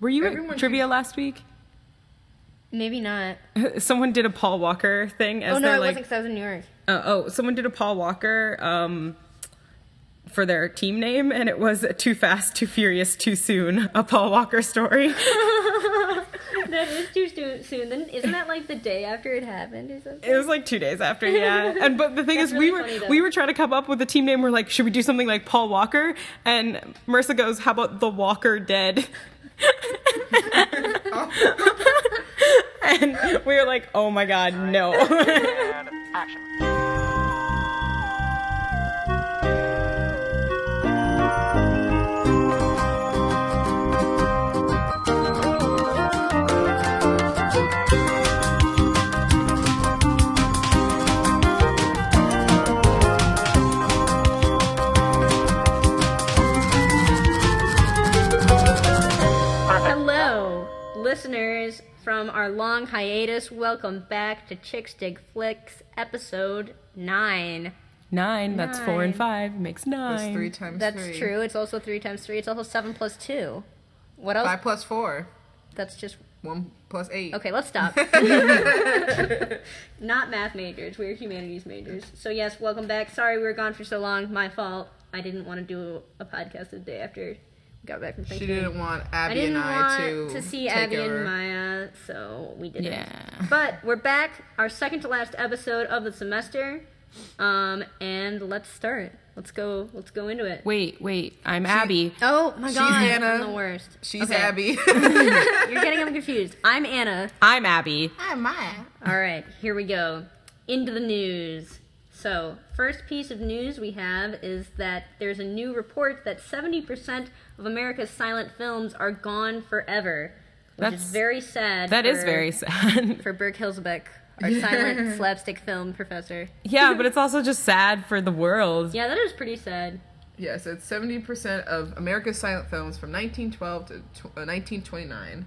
Were you at trivia last week? Maybe not. Someone did a Paul Walker thing. As oh, no, it wasn't because I was in New York. Someone did a Paul Walker for their team name, and it was Too Fast, Too Furious, Too Soon, a Paul Walker story. That is too soon. Then isn't that like the day after it happened or something? It was like 2 days after, yeah. But the thing is, really we were trying to come up with a team name. We're like, should we do something like Paul Walker? And Marissa goes, how about The Walker Dead? And we were like, oh my god, no. And action. Listeners from our long hiatus, welcome back to Chicks Dig Flicks, episode 9. 9, that's 4 and 5, makes 9. That's 3 times That's 3. true, it's also 3 times 3, it's also 7 plus 2. What else? 5 plus 4. That's just... 1 plus 8. Okay, let's stop. Not math majors, we're humanities majors. So yes, welcome back. Sorry we were gone for so long, my fault. I didn't want to do a podcast the day after got back from Thanksgiving. She didn't want Abby and I to see Abby and Maya, so we didn't. Yeah. But we're back, our second to last episode of the semester, and let's start. Let's go into it. Wait, I'm Abby. Oh my god, She's Anna. I'm the worst. She's Okay. Abby. You're getting them confused. I'm Anna. I'm Abby. I'm Maya. All right, here we go. Into the news. So, first piece of news we have is that there's a new report that 70% of America's silent films are gone forever, which is very sad. That is very sad. For Burke Hilsebeck, our silent slapstick film professor. Yeah, but it's also just sad for the world. Yeah, that is pretty sad. Yes, it's 70% of America's silent films from 1912 to 1929.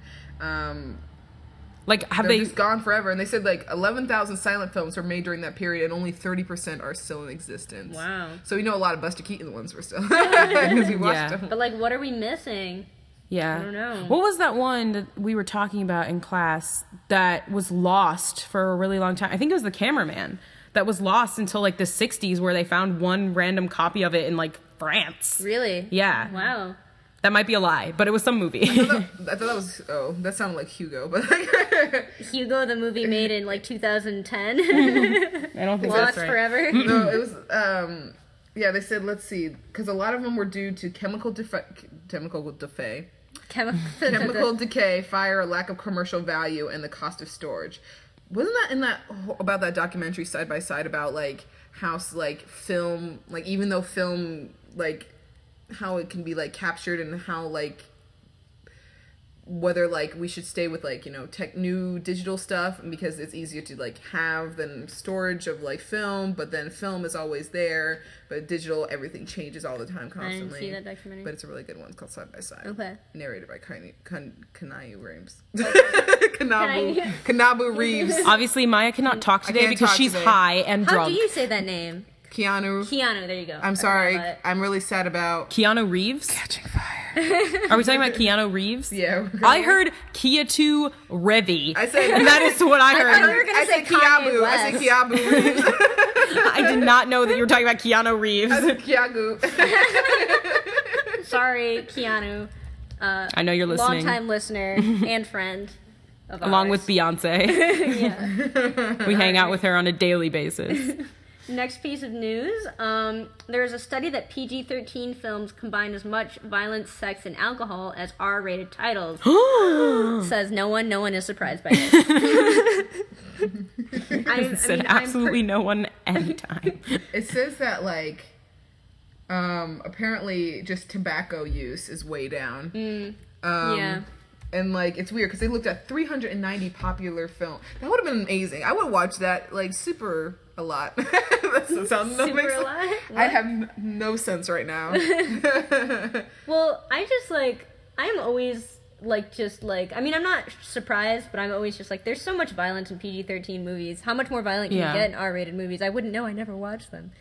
Like, have They're they just gone forever, and they said like 11,000 silent films were made during that period, and only 30% are still in existence. Wow. So we know a lot of Buster Keaton ones were still because we watched them. But like, what are we missing? Yeah. I don't know. What was that one that we were talking about in class that was lost for a really long time? I think it was The Cameraman that was lost until like the 60s, where they found one random copy of it in like France. Really? Yeah. Wow. That might be a lie, but it was some movie. I thought that was, that sounded like Hugo, but like... Hugo, the movie made in like 2010. I don't think Lost that's right. forever. No, it was, yeah, they said, let's see, because a lot of them were due to chemical decay, fire, lack of commercial value, and the cost of storage. Wasn't that about that documentary Side by Side about, like, how, like, film, like, even though film, like, how it can be, like, captured and how, like, whether, like, we should stay with, like, you know, new digital stuff because it's easier to, like, have than storage of, like, film, but then film is always there, but digital, everything changes all the time constantly. I didn't see that documentary. But it's a really good one. It's called Side by Side. Okay. Narrated by Kanayu Reeves. Kanabu Reeves. Obviously, Maya cannot talk today because talk she's today. high and How drunk. do you say that name? Keanu, there you go. I'm sorry. I'm really sad about Keanu Reeves? Catching Fire. Are we talking about Keanu Reeves? Yeah. I heard Keatu Revi. I said and that is what I heard. thought you were gonna say Kanye Kiabu. West. I said Kiabu Reeves. I did not know that you were talking about Keanu Reeves. I said Kiagu. Sorry, Keanu. I know you're listening. Longtime listener and friend of Along ours. with Beyonce. Yeah. We hang out with her on a daily basis. Next piece of news. There is a study that PG-13 films combine as much violence, sex, and alcohol as R-rated titles. Says no one is surprised by this. Absolutely no one anytime. It says that, like, apparently just tobacco use is way down. Yeah. And, like, it's weird because they looked at 390 popular films. That would have been amazing. I would watch that, like, super a lot. That sounds no Super a lot? I have no sense right now. Well, I just, like, I'm always, like, just, like, I mean, I'm not surprised, but I'm always just, like, there's so much violence in PG-13 movies. How much more violent can you get in R-rated movies? I wouldn't know. I never watched them.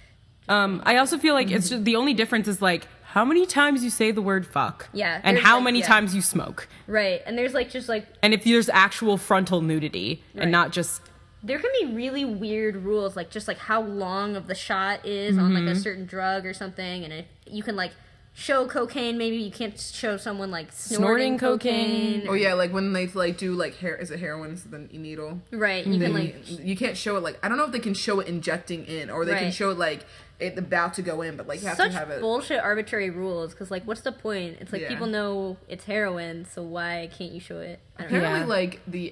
I also feel like it's just, the only difference is like how many times you say the word fuck. Yeah, And there's, how like, many yeah. times you smoke. Right, and there's like just like And if there's actual frontal nudity Right. and not just there can be really weird rules, like just like how long of the shot is on like a certain drug or something, and if you can like show cocaine, maybe you can't show someone like snorting cocaine. Oh yeah, like when they like do like hair, is it heroin? Is it the needle? Right, you can like You can't show it like, I don't know if they can show it injecting in, or they can Right. show it like it about to go in, but like you have such to have it. bullshit arbitrary rules, because like what's the point? It's like Yeah. people know it's heroin, so why can't you show it? I don't know. Apparently, Yeah. like the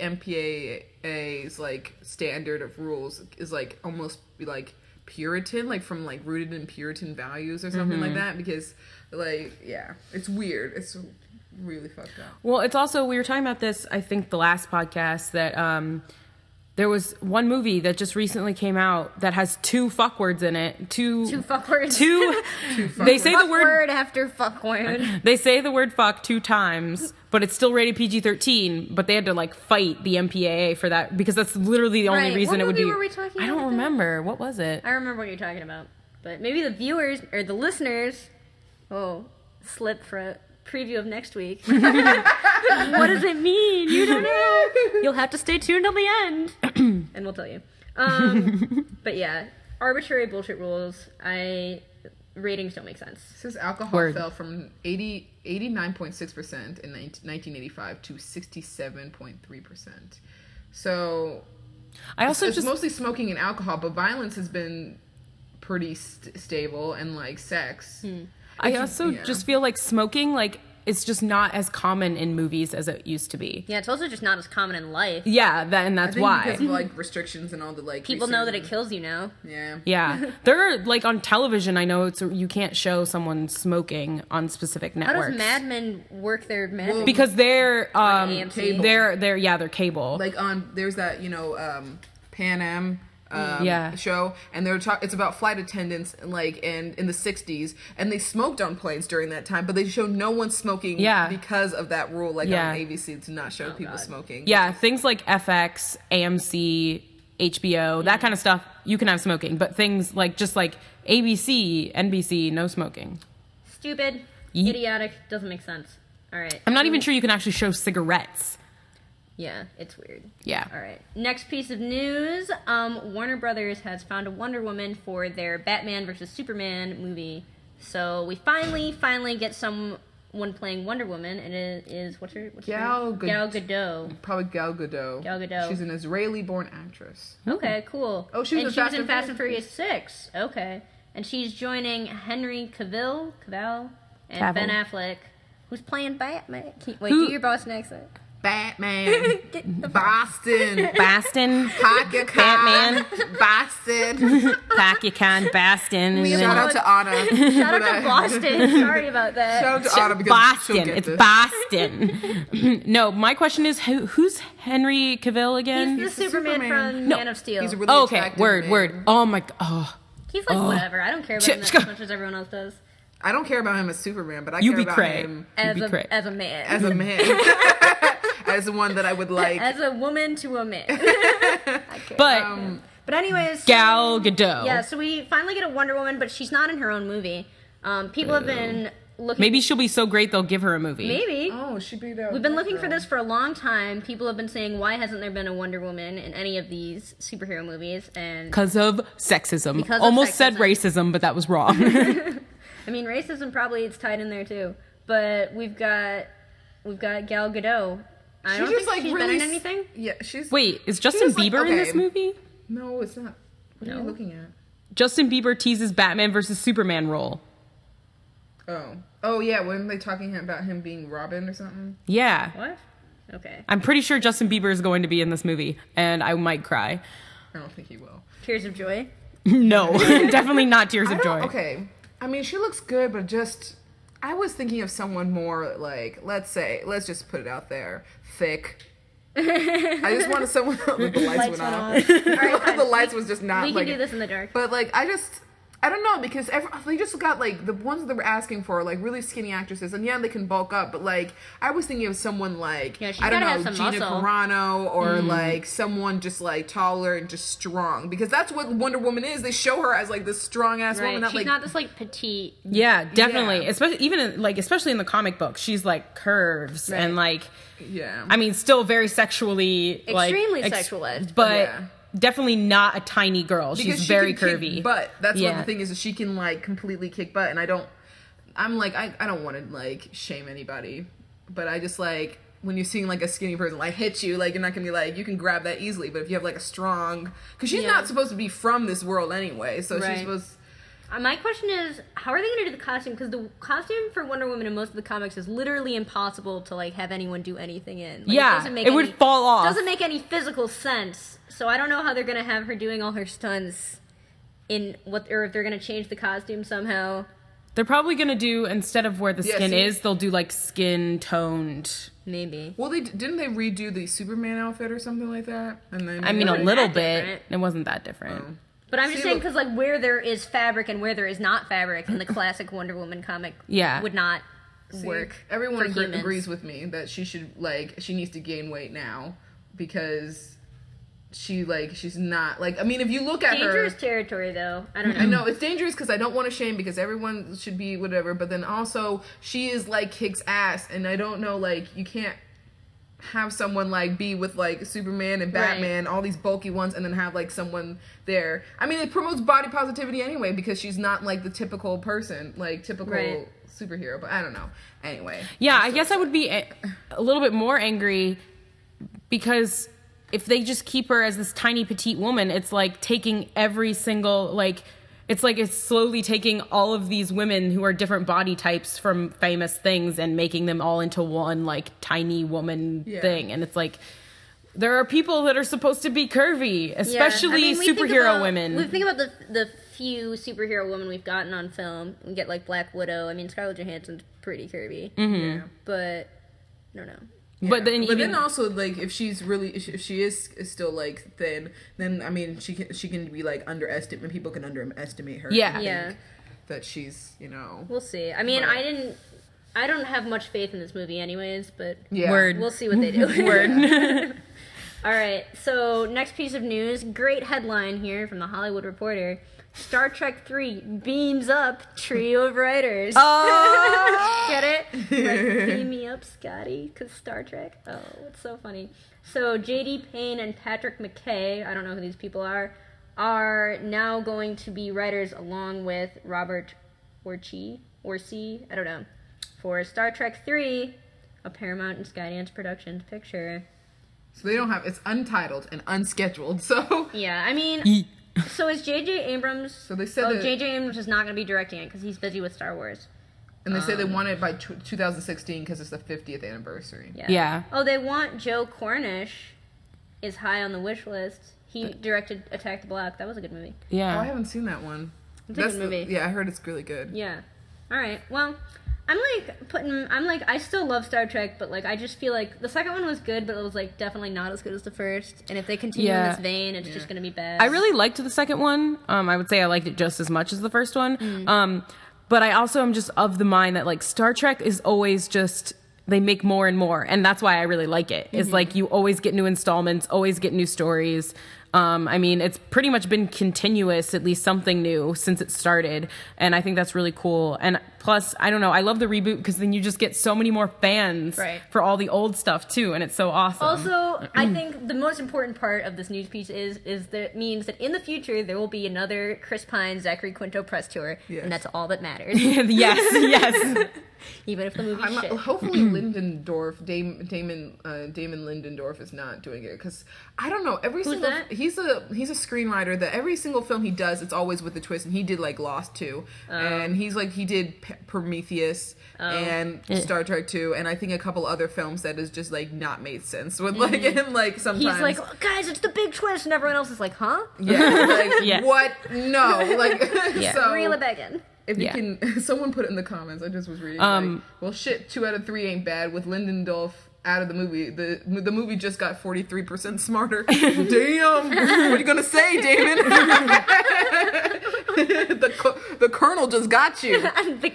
MPAA's like standard of rules is like almost like Puritan, like from like rooted in Puritan values or something like that. Because like yeah, it's weird. It's really fucked up. Well, it's also, we were talking about this, I think, the last podcast, that there was one movie that just recently came out that has 2 fuck words in it. Two fuck words. They say the Fuck word. word after fuck word. They say the word fuck 2 times, but it's still rated PG-13. But they had to like fight the MPAA for that because that's literally the only Right. reason What it would movie be. were we talking I about don't with that? remember. What was it? I remember what you're talking about, but maybe the viewers or the listeners. Oh, slip for a preview of next week. What does it mean? You don't know. You'll have to stay tuned till the end, and we'll tell you. But yeah, arbitrary bullshit rules. Ratings don't make sense. It says alcohol Word. fell from 89.6% in 1985 to 67.3%. So I also it's just mostly smoking and alcohol, but violence has been pretty stable, and like sex. I also yeah. just feel like smoking, like, it's just not as common in movies as it used to be. Yeah, it's also just not as common in life. Yeah, and I that's think why. because of like restrictions and all the like People know that it research. kills you now. Yeah. Yeah, there are like on television. I know you can't show someone smoking on specific How networks does Mad Men work their Mad Men? because they're AMC. Cable. they're cable. Like on there's that Pan Am Yeah. show, and it's about flight attendants and in the 60s, and they smoked on planes during that time, but they show no one smoking Yeah. because of that rule, like Yeah. on ABC to not show people God. smoking. Yeah, things like FX, AMC, HBO, that kind of stuff, you can have smoking. But things like just like ABC, NBC, no smoking. Stupid, Yeet. idiotic, doesn't make sense. All right. I'm not even sure you can actually show cigarettes. Yeah, it's weird. Yeah. All right. Next piece of news: Warner Brothers has found a Wonder Woman for their Batman versus Superman movie. So we finally get someone playing Wonder Woman, and it is what's her Gal name? Gal Gadot. Probably Gal Gadot. Gal Gadot. She's an Israeli-born actress. Okay, cool. Oh, she was and in she was in Fast Fast and Furious 6. Okay, and she's joining Henry Cavill, and Cavill. Ben Affleck, who's playing Batman. Wait, Who- do your Boston accent. Batman. Boston. Bastin, Pack your Batman. Boston. pack your con, Bastin. Shout out to Anna. Shout out to Boston. Sorry about that. Shout out to Anna because she'll Boston. get It's this. Boston. No, my question is who's Henry Cavill again? He's the Superman, Superman. from No. Man of Steel. He's a really Oh, okay, attractive word, man. word. Oh my god. Oh. He's like, whatever. I don't care about him Ch- as much as everyone else does. I don't care about him as Superman, but I You care be about cray. him As be great. a man. as a man. As the one that I would like. As a woman to a man. I care. But anyways. Gal Gadot. Yeah, so we finally get a Wonder Woman, but she's not in her own movie. People have been looking. Maybe she'll be so great they'll give her a movie. Maybe. Oh, she beat out. We've been looking for this for a long time. People have been saying, why hasn't there been a Wonder Woman in any of these superhero movies? And Because of sexism. Because of Almost said sexism. racism, but that was wrong. I mean, racism probably it's tied in there too. But we've got Gal Gadot. I don't think she's been in anything. Yeah, she's. Wait, is Justin She was, like, Bieber in this okay. movie? No, it's not. What are you looking at? Justin Bieber teases Batman versus Superman role. Oh yeah. Weren't they talking about him being Robin or something? Yeah. What? Okay. I'm pretty sure Justin Bieber is going to be in this movie, and I might cry. I don't think he will. Tears of Joy. No, definitely not Tears I of don't- Joy. Okay. I mean, she looks good, but just I was thinking of someone more like, let's just put it out there, thick. I just wanted someone with the lights went off. All right, fine. The lights was just not We can like do this in the dark. But like, I I don't know, because they just got, like, the ones that they were asking for, like, really skinny actresses, and yeah, they can bulk up, but, like, I was thinking of someone like, Yeah, she's I don't gotta know, have some Gina muscle. Carano, or, like, someone just, like, taller and just strong, because that's what Wonder Woman is. They show her as, like, this strong-ass woman, She's like, not this, like, petite. Yeah, definitely. Yeah. Especially even in, like, especially in the comic book, she's like curves and like, yeah. I mean, still very sexually, Extremely like, sexualized. but Yeah. definitely not a tiny girl. Because She's she very can kick curvy. butt. That's what Yeah. the thing is she can, like, completely kick butt, and I don't want to, like, shame anybody, but I just, like, when you're seeing, like, a skinny person, like, hit you, like, you're not gonna be like, you can grab that easily, but if you have, like, a strong, because she's not supposed to be from this world anyway, so she's supposed. My question is, how are they going to do the costume? Because the costume for Wonder Woman in most of the comics is literally impossible to, like, have anyone do anything in. Like, Yeah, doesn't make it would fall off. Doesn't make any physical sense. So I don't know how they're going to have her doing all her stunts or if they're going to change the costume somehow. They're probably gonna do, instead of where the skin see- is, they'll do like skin toned. Maybe. Well, didn't they redo the Superman outfit or something like that? And then I mean, a wasn't little that bit. different. It wasn't that different. Oh. But I'm just See, saying look- because, like, where there is fabric and where there is not fabric in the classic Wonder Woman comic Yeah. would not See, work. everyone for humans. agrees with me that she needs to gain weight now because she's not, like, I mean, if you look at Dangerous her. territory, though. I don't know. I know it's dangerous because I don't want to shame, because everyone should be whatever, but then also she is, like, kicks ass, and I don't know, like, you can't have someone, like, be with, like, Superman and Batman, all these bulky ones, and then have, like, someone there. I mean, it promotes body positivity anyway, because she's not, like, the typical person, like, typical superhero, but I don't know. Anyway. Yeah, I guess I would be a little bit more angry because if they just keep her as this tiny petite woman, it's like taking every single, like, it's like it's slowly taking all of these women who are different body types from famous things and making them all into one, like, tiny woman thing. And it's like, there are people that are supposed to be curvy, especially superhero women. We think about the few superhero women we've gotten on film. We get, like, Black Widow. I mean, Scarlett Johansson's pretty curvy. Yeah. But, I don't know. Yeah. But then also, like, if she is still, like, thin, then I mean she can be, like, underestimated. People can underestimate her. Yeah. and Yeah. think that she's, you know. We'll see. I mean, But- I don't have much faith in this movie anyways, but Yeah. Word. we'll see what they do. Word. All right, so next piece of news. Great headline here from the Hollywood Reporter. Star Trek 3 beams up trio of writers. Oh! Get it? Like, beam me up, Scotty, because Star Trek. Oh, it's so funny. So J.D. Payne and Patrick McKay, I don't know who these people are now going to be writers along with Robert Orci, I don't know, for Star Trek 3, a Paramount and Skydance Productions picture. So they don't have, it's untitled and unscheduled. So Yeah, I mean, so is J.J. Abrams... So they said that- J.J. Abrams is not going to be directing it because he's busy with Star Wars. and they say they want it by 2016 because it's the 50th anniversary. Yeah. Oh, they want Joe Cornish is high on the wish list. He directed Attack the Block. That was a good movie. Oh, I Yeah. haven't seen that one. It's a good movie. Yeah, I heard it's really good. Yeah. All right. Well, I still love Star Trek, but, like, I just feel like the second one was good, but it was, like, definitely not as good as the first. And if they continue in Yeah. this vein, it's just going to be bad. I really liked the second one. I would say I liked it just as much as the first one. Mm. But I also am just of the mind that, like, Star Trek is always just, they make more and more. And that's why I really like it. It's like you always get new installments, always get new stories. I mean, it's pretty much been continuous, at least something new since it started. And I think that's really cool. And plus, I don't know, I love the reboot because then you just get so many more fans Right. for all the old stuff too. And it's so awesome. Also, I think the most important part of this news piece is that it means that in the future there will be another Chris Pine, Zachary Quinto press tour, Yes. and that's all that matters. yes. Even if the movie's shit. Hopefully Lindendorf, Damon Lindendorf is not doing it, because I don't know, every Who's single that? he's a screenwriter that every single film he does, it's always with a twist, and he did, like, Lost 2, and he did Prometheus and Star Trek 2, and I think a couple other films that has just, like, not made sense with, like, him, like, sometimes He's like, "Oh, guys, it's the big twist," and everyone else is like, "Huh? yeah, like, Yeah. what? No, like, Yeah. so Reel it back in." if Yeah. you can, someone put it in the comments. I just was reading. Like, well, shit, 2 out of 3 ain't bad with Lindendorf out of the movie. The movie just got 43% smarter. Damn, what are you gonna say, Damon? the colonel just got you.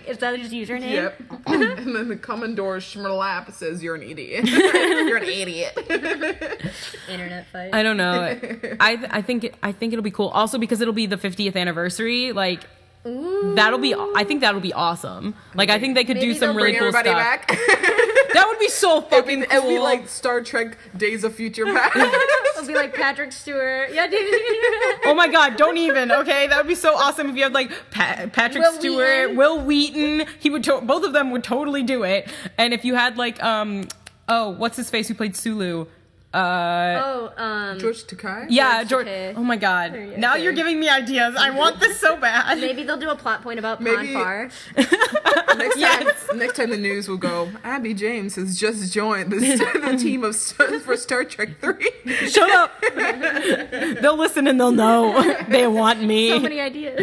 Is that his username? Yep. And then the Commodore Schmirlap says you're an idiot. You're an idiot. Internet fight. I don't know. I think it'll be cool. Also because it'll be the 50th anniversary. Like, I think that'll be awesome. Like, I think they could do Maybe some they'll really Bring cool everybody stuff. back. That would be so fucking cool. It'll be like Star Trek Days of Future Past. It'll be like Patrick Stewart. Yeah, Oh my god, don't even. Okay, that would be so awesome if you had like Patrick Will Stewart, Wheaton. Will Wheaton. He would both of them would totally do it. And if you had like what's his face who played Sulu? George Takei? Yeah, George George. Takei. Oh my god. Now you're giving me ideas. I want this so bad. maybe they'll do a plot point about Maybe- Pon Farr. Next time the news will go, Abby James has just joined the team for Star Trek 3. Shut up. They'll listen and they'll know. They want me. So many ideas.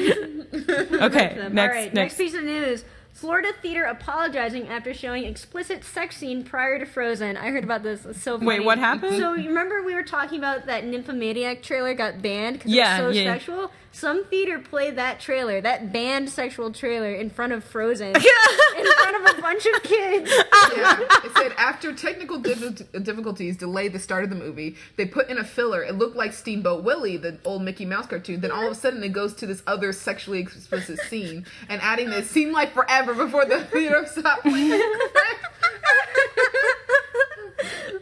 Okay, All next. right, next piece of news. Florida theater apologizing after showing explicit sex scene prior to Frozen. I heard about this. It's so funny. Wait, what happened? So you remember we were talking about that Nymphomaniac trailer got banned because Yeah, it was so yeah. sexual? Some theater played that trailer, that banned sexual trailer, in front of Frozen. in front of a bunch of kids. Yeah, it said after technical difficulties delayed the start of the movie, they put in a filler. It looked like Steamboat Willie, the old Mickey Mouse cartoon. Then all of a sudden, it goes to this other sexually explicit scene, and adding this seemed like forever before the theater stopped playing.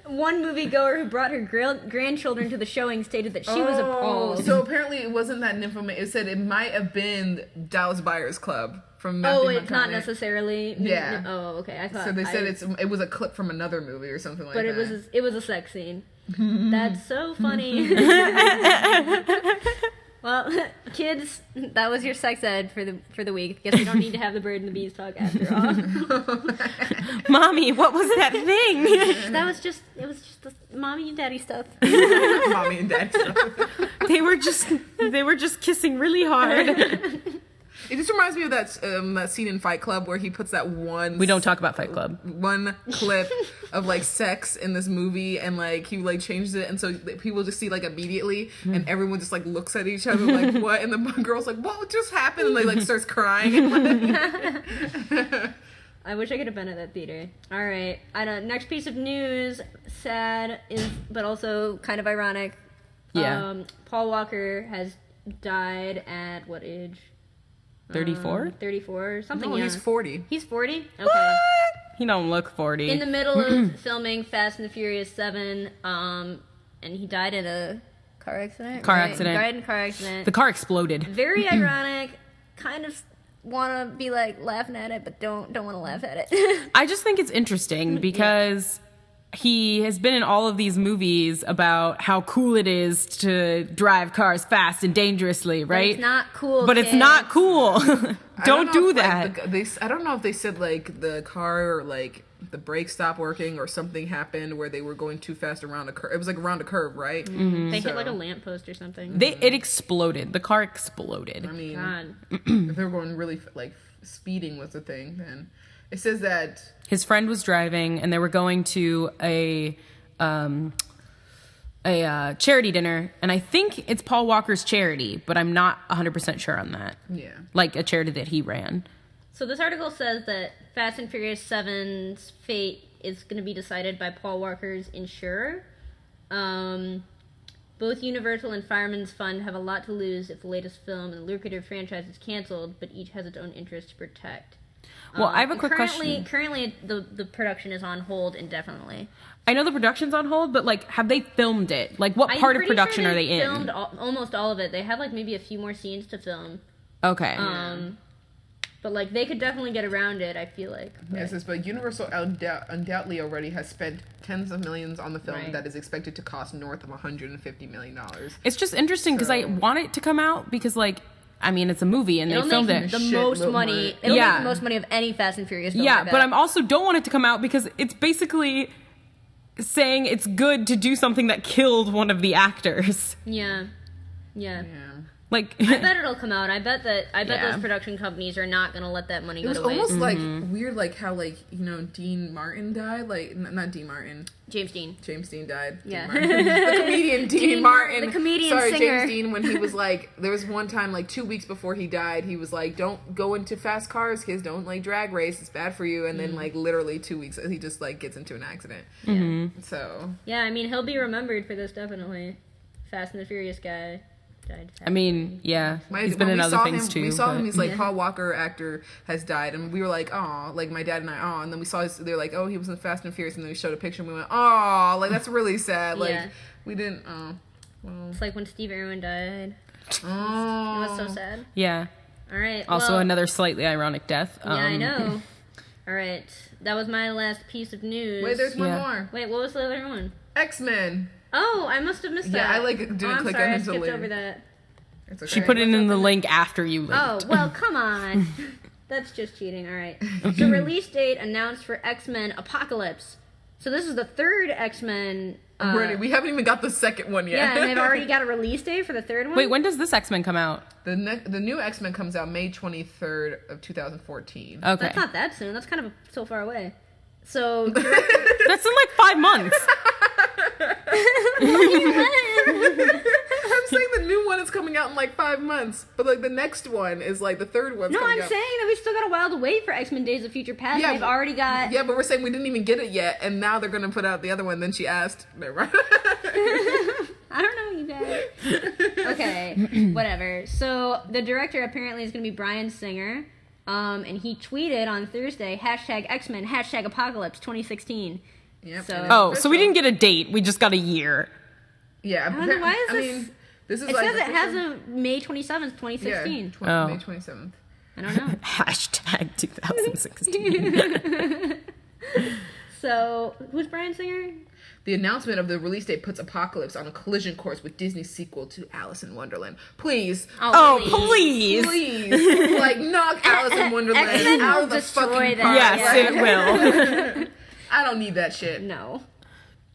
One moviegoer who brought her grandchildren to the showing stated that she was appalled. So apparently, it wasn't that nymphomaniac. It said it might have been Dallas Buyers Club from. Oh, Matthew it's not McConaughey. necessarily. Yeah. Oh, okay. I thought. So they said it was a clip from another movie or something like But that. it was a sex scene. That's so funny. Well, kids, that was your sex ed for the week. Guess we don't need to have the bird and the bees talk after all. Mommy, what was that thing? It was just the mommy and daddy stuff. Mommy and Dad stuff. They were just kissing really hard. It just reminds me of that scene in Fight Club where he puts that one. We don't talk about Fight Club. One clip of like sex in this movie, and like he like changes it, and so people just see like immediately, and everyone just like looks at each other like what, and the girl's like, "What just happened?" And they like starts crying. And, like, I wish I could have been at that theater. All right. Next piece of news, sad but also kind of ironic. Yeah. Paul Walker has died at what age? 34? 34, something no, young. he's 40. He's 40? Okay. What? He don't look 40. In the middle of filming Fast and the Furious 7, and he died in a car accident. Car right? accident. He died in a car accident. The car exploded. Very ironic. Kind of want to be like laughing at it, but don't want to laugh at it. I just think it's interesting because he has been in all of these movies about how cool it is to drive cars fast and dangerously, right? It's not cool. But it's not cool. Don't do that. I don't know if they said like the car or like the brakes stopped working or something happened where they were going too fast around a curve. It was like around a curve, right? Mm-hmm. They hit like a lamppost or something. It exploded. The car exploded. I mean, God. if they were going really like speeding was the thing, then it says that His friend was driving, and they were going to a charity dinner, and I think it's Paul Walker's charity, but I'm not 100% sure on that. yeah. Like a charity that he ran. So this article says that Fast and Furious 7's fate is going to be decided by Paul Walker's insurer. Both Universal and Fireman's Fund have a lot to lose if the latest film and lucrative franchise is canceled, but each has its own interest to protect. Well, I have a quick currently, question. Currently, the production is on hold indefinitely. I know the production's on hold, but like, have they filmed it? Like, what I'm part of pretty production sure are they in? Filmed almost all of it. They have like maybe a few more scenes to film. Okay. But like they could definitely get around it. I feel like. Yes, but Universal undoubtedly already has spent tens of millions on the film Right. that is expected to cost north of $150 million. It's just interesting because I want it to come out because, like, I mean, it's a movie and It'll they filmed make it. the Shit most load money. money. It'll Yeah. make the most money of any Fast and Furious film. I Yeah, bet. but I'm also don't want it to come out because it's basically saying it's good to do something that killed one of the actors. Yeah. Yeah. Like, I bet it'll come out. I bet Yeah. those production companies are not going to let that money It go was to waste. almost like weird, like how Dean Martin died. Like not Dean Martin. James Dean. James Dean died. Yeah. Dean Martin. The comedian Dean Martin. The comedian Sorry, singer. James Dean. When he was like, there was one time like 2 weeks before he died, he was like, "Don't go into fast cars, kids. Don't like drag race. It's bad for you." And then like literally 2 weeks, he just like gets into an accident. So Yeah, I mean, he'll be remembered for this, definitely. Fast and the Furious guy died. I mean, yeah, he's been when in we other saw things him, too. We saw him. but- He's like Paul Walker, actor, has died, and we were like, "Oh!" Like my dad and I, "Oh!" And then we saw they're like, "Oh, he was in Fast and Furious," and then we showed a picture, and we went, "Oh!" Like that's really sad. Like Yeah. we didn't. Oh, well. It's like when Steve Irwin died. Oh. It was so sad. yeah. All right. Also, well, another slightly ironic death. Yeah, I know. All right. That was my last piece of news. Wait, there's one Yeah. more. Wait, what was the other one? X-Men. Oh, I must have missed that. Yeah, I, like, didn't I'm click sorry, on I it until skipped later. over that. It's okay. She put it in the link after you linked. Oh, well, come on. That's just cheating. All right. So, release date announced for X-Men Apocalypse. So, this is the third X-Men. We haven't even got the second one yet. Yeah, and they've already got a release date for the third one? Wait, when does this X-Men come out? The new X-Men comes out May 23rd of 2014. Okay. That's not that soon. That's kind of so far away. So, That's in like 5 months. I'm saying the new one is coming out in like 5 months, but like the next one is like the third one's no, coming I'm out. saying that we still got a while to wait for X-Men Days of Future Past. Yeah, They've but- already got... Yeah, but we're saying we didn't even get it yet, and now they're gonna put out the other one. Then she asked. Never mind. I don't know, you guys. Okay, whatever. So the director apparently is going to be Bryan Singer, and he tweeted on Thursday, hashtag X-Men, hashtag Apocalypse 2016. Yep. So- and it's Oh, so we official. didn't get a date. We just got a year. Yeah. I don't know, why is I this- mean, this is It like says it has official- a May 27th, 2016. Yeah, Oh. May 27th. I don't know. Hashtag 2016. So, who's Bryan Singer? The announcement of the release date puts Apocalypse on a collision course with Disney's sequel to Alice in Wonderland. Please, Oh, please. please, like knock Alice in Wonderland X-Men out will of the destroy fucking that. park. Yes, Yeah. it will. I don't need that shit. No.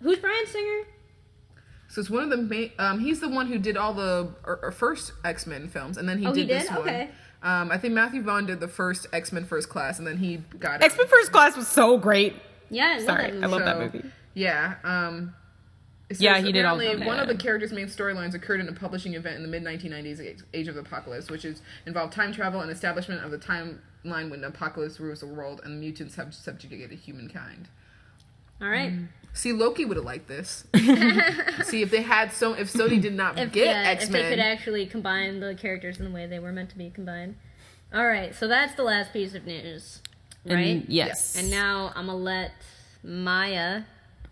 Who's Bryan Singer? So it's one of the main. He's the one who did all the first X-Men films, and then he Oh, he did this did? one. Okay. I think Matthew Vaughn did the first X-Men First Class, and then he got it. X-Men First Class was so great. Yeah, I love Sorry, that movie. I love that So, movie. Yeah. It Yeah, says he did all apparently that. one of the characters' main storylines occurred in a publishing event in the mid-1990s Age of the Apocalypse, which involved time travel and establishment of the timeline when the apocalypse rules the world and mutants have subjugated humankind. All right. See, Loki would have liked this. See, if Sony did not If get they X-Men. could actually combine the characters in the way they were meant to be combined. All right, so that's the last piece of news, right? And yes. And now I'm gonna let Maya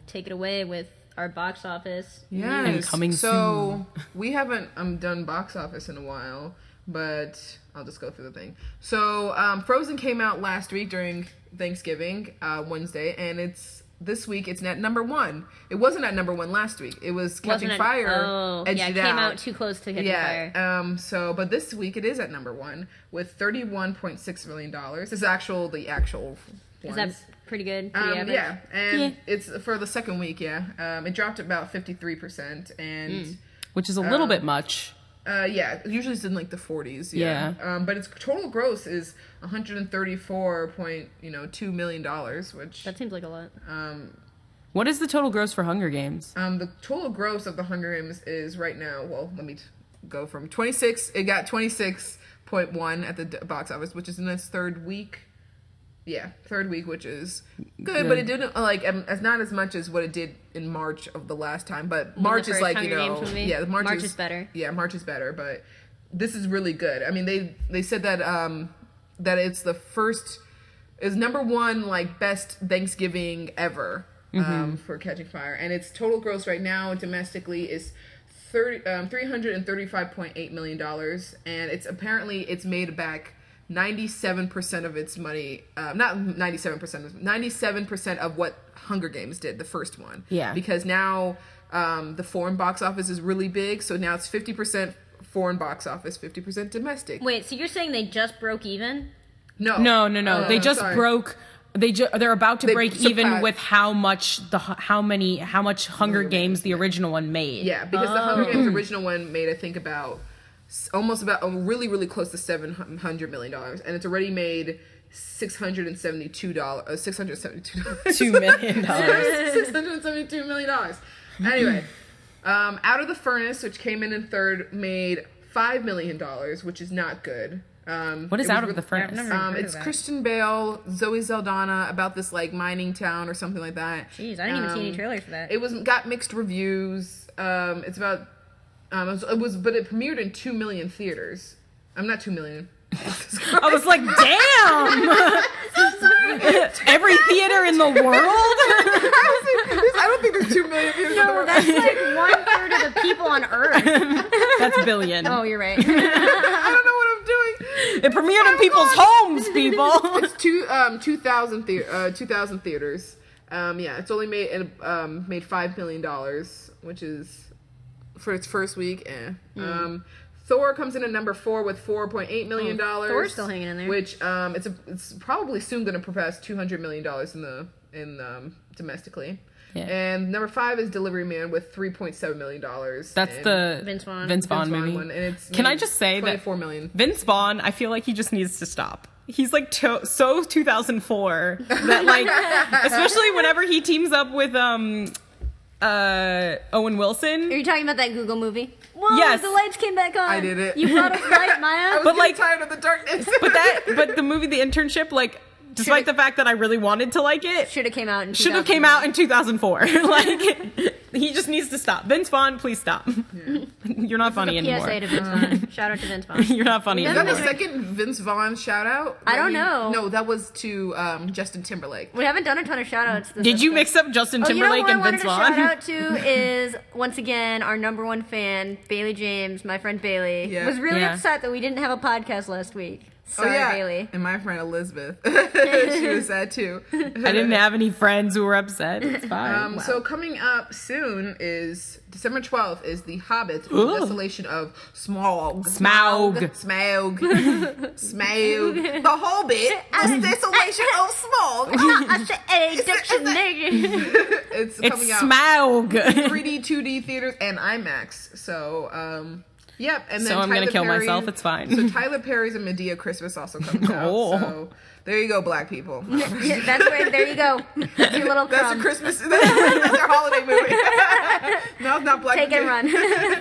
take it away with our box office. Yes. And coming so we haven't done box office in a while, but I'll just go through the thing. So Frozen came out last week during Thanksgiving, Wednesday, and this week it's at number 1. It wasn't at number 1 last week. It was Catching Wasn't it? Fire. Oh, edged yeah, it it came out. out too close to Catching Fire. Yeah. But this week it is at number 1 with $31.6 million. This is the actual ones. Is that pretty good? Pretty average? Yeah, and it's for the second week. Yeah, it dropped about 53%, and Which is a little bit much. usually it's in like the 40s. Yeah, but its total gross is $134.2 million, which That seems like a lot. What is the total gross for Hunger Games? the total gross of the Hunger Games is right now. Well, let me go from 26. It got 26.1 at the box office, which is in its third week. Yeah, third week, which is good, but it didn't as not as much as what it did in March of the last time. But March is first like Hunger Games movie? yeah, March is better. Yeah, March is better, but this is really good. I mean, they said that that it's the first is number 1 like best Thanksgiving ever for Catching Fire, and its total gross right now domestically is $335.8 million, and it's made back 97% of its money, not 97%, 97% of what Hunger Games did, the first one. Yeah. Because now the foreign box office is really big, so now it's 50% foreign box office, 50% domestic. Wait, so you're saying they just broke even? No. No. They just sorry. broke. They're about to They break even surpassed- with how much Hunger Games the original one made. Yeah, because the Hunger Games original one made, I think, about almost about really close to $700 million, and it's already made $672 $2 million. $672 million. Anyway, Out of the Furnace, which came in third, made $5 million, which is not good. What is Out of the Furnace? It's Christian Bale, Zoe Saldana, about this like mining town or something like that. Jeez, I didn't even see any trailers for that. It got mixed reviews. It's about but it premiered in 2 million theaters. I'm not 2 million. I was like, damn! Every theater in the world? I don't think there's 2 million theaters in the No, world. that's like 1/3 of the people on Earth. That's billion. Oh, you're right. I don't know what I'm doing. It premiered in people's homes, people. It's 2,000 theaters. Yeah, it's only made $5 million, which is for its first week. Thor comes in at number 4 with $4.8 million. Thor's still hanging in there. Which it's probably soon going to surpass $200 million in domestically. Yeah. And number 5 is Delivery Man with $3.7 million. That's the Vince Vaughn movie. one, and it's Can I just say that $24 million. Vince Vaughn, I feel like he just needs to stop. He's like so 2004 that like, especially whenever he teams up with Owen Wilson. Are you talking about that Google movie? Whoa, Yes. the lights came back on. I did it. You brought us light, I Maya. was But, getting like- tired of the darkness. But the movie The Internship, like, despite the fact that I really wanted to like it, Should have came out in should have came out in 2004. Like, he just needs to stop. Vince Vaughn, please stop. You're not funny anymore. PSA to Vince Vaughn. Shout out to Vince Vaughn. You're not funny Is that anymore. the second Vince Vaughn shout out? I don't know. No, that was to Justin Timberlake. We haven't done a ton of shout outs. Did you mix up Justin Timberlake and Vince I wanted Vaughn? to shout out to is, once again, our number one fan, Bailey James, my friend Bailey, Yeah. was really Yeah. upset that we didn't have a podcast last week. Sorry, Bailey. And my friend Elizabeth. She was sad too. I didn't have any friends who were upset. It's fine. So coming up soon is December 12th is The Hobbit, Ooh. The Desolation of Smaug. Smaug. Smaug. The Hobbit, The Desolation of Smaug. I said, hey, dictionary. It's It's coming out Smaug. 3D, 2D theaters, and IMAX. So, yep. And then So I'm gonna Tyler kill Perry- myself. It's fine. So Tyler Perry's and Medea Christmas also comes out. Oh. So there you go, black people. That's right. There you go. That's your little That's crumb. a Christmas. That's our holiday movie. No, it's not black. Take it and run.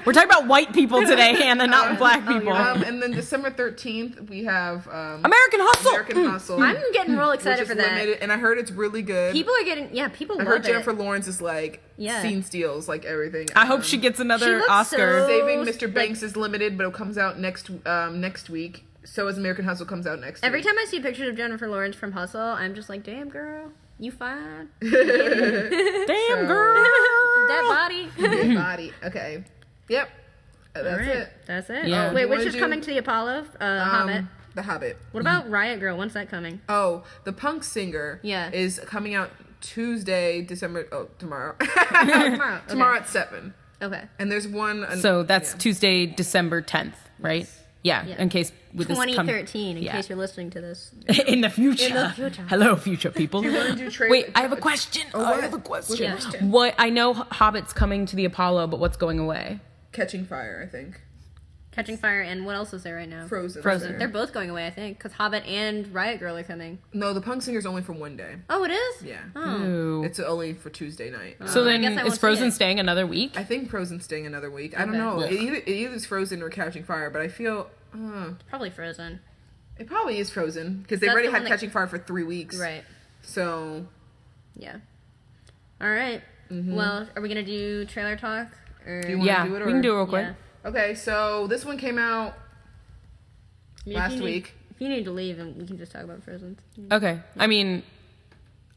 We're talking about white people today, Hannah, not black people. And then December 13th, we have American Hustle. American Hustle. I'm getting real which excited is for that. limited, and I heard it's really good. People are getting, people I love heard it. Jennifer Lawrence is like Yeah. scene steals like everything. I hope she gets She another looks Oscar. so- Saving Mr. like- Banks is limited, but it comes out next week. So is American Hustle comes out next Every week. time I see pictures of Jennifer Lawrence from Hustle, I'm just like, damn, girl, you fine. Damn, So- girl. That body. Dead body. Okay. Yep. That's All right. it. That's it. Yeah. Wait, You which wanna is do- coming to the Apollo? Hobbit. The Hobbit. What about Riot Girl? When's that coming? Oh, the Punk Singer Yeah. is coming out Tuesday, tomorrow. Tomorrow. Okay. Tomorrow at 7. Okay. And there's one. So that's yeah. Tuesday, December 10th, right? Yeah, Yeah. in case with this 2013, in yeah. case you're listening to this. in the future. In the future. Hello, future people. wanna do trade- Wait, I have a question. I what? have a question. Yeah. What I know, Hobbit's coming to the Apollo, but what's going away? Catching Fire, I think. Catching Fire, and what else is there right now? Frozen. They're both going away, I think, because Hobbit and Riot Girl are coming. No, the Punk Singer's only for one day. Oh, it is? Yeah. Oh. Ooh. It's only for Tuesday night. So I then, guess I won't is see Frozen it. staying another week? I think Frozen's staying another week. I don't Okay. know. Ugh. It either is Frozen or Catching Fire, but I feel Probably Frozen. it probably is Frozen because they've That's already the had one that- Catching Fire for 3 weeks. Right. So Yeah. All right. Well, are we going to do trailer talk? Or... Do you wanna Yeah, do it, we or- can do it real quick. Yeah. okay, so this one came out I mean, last if you need- week. If you need to leave, and we can just talk about Frozen. Okay. I mean,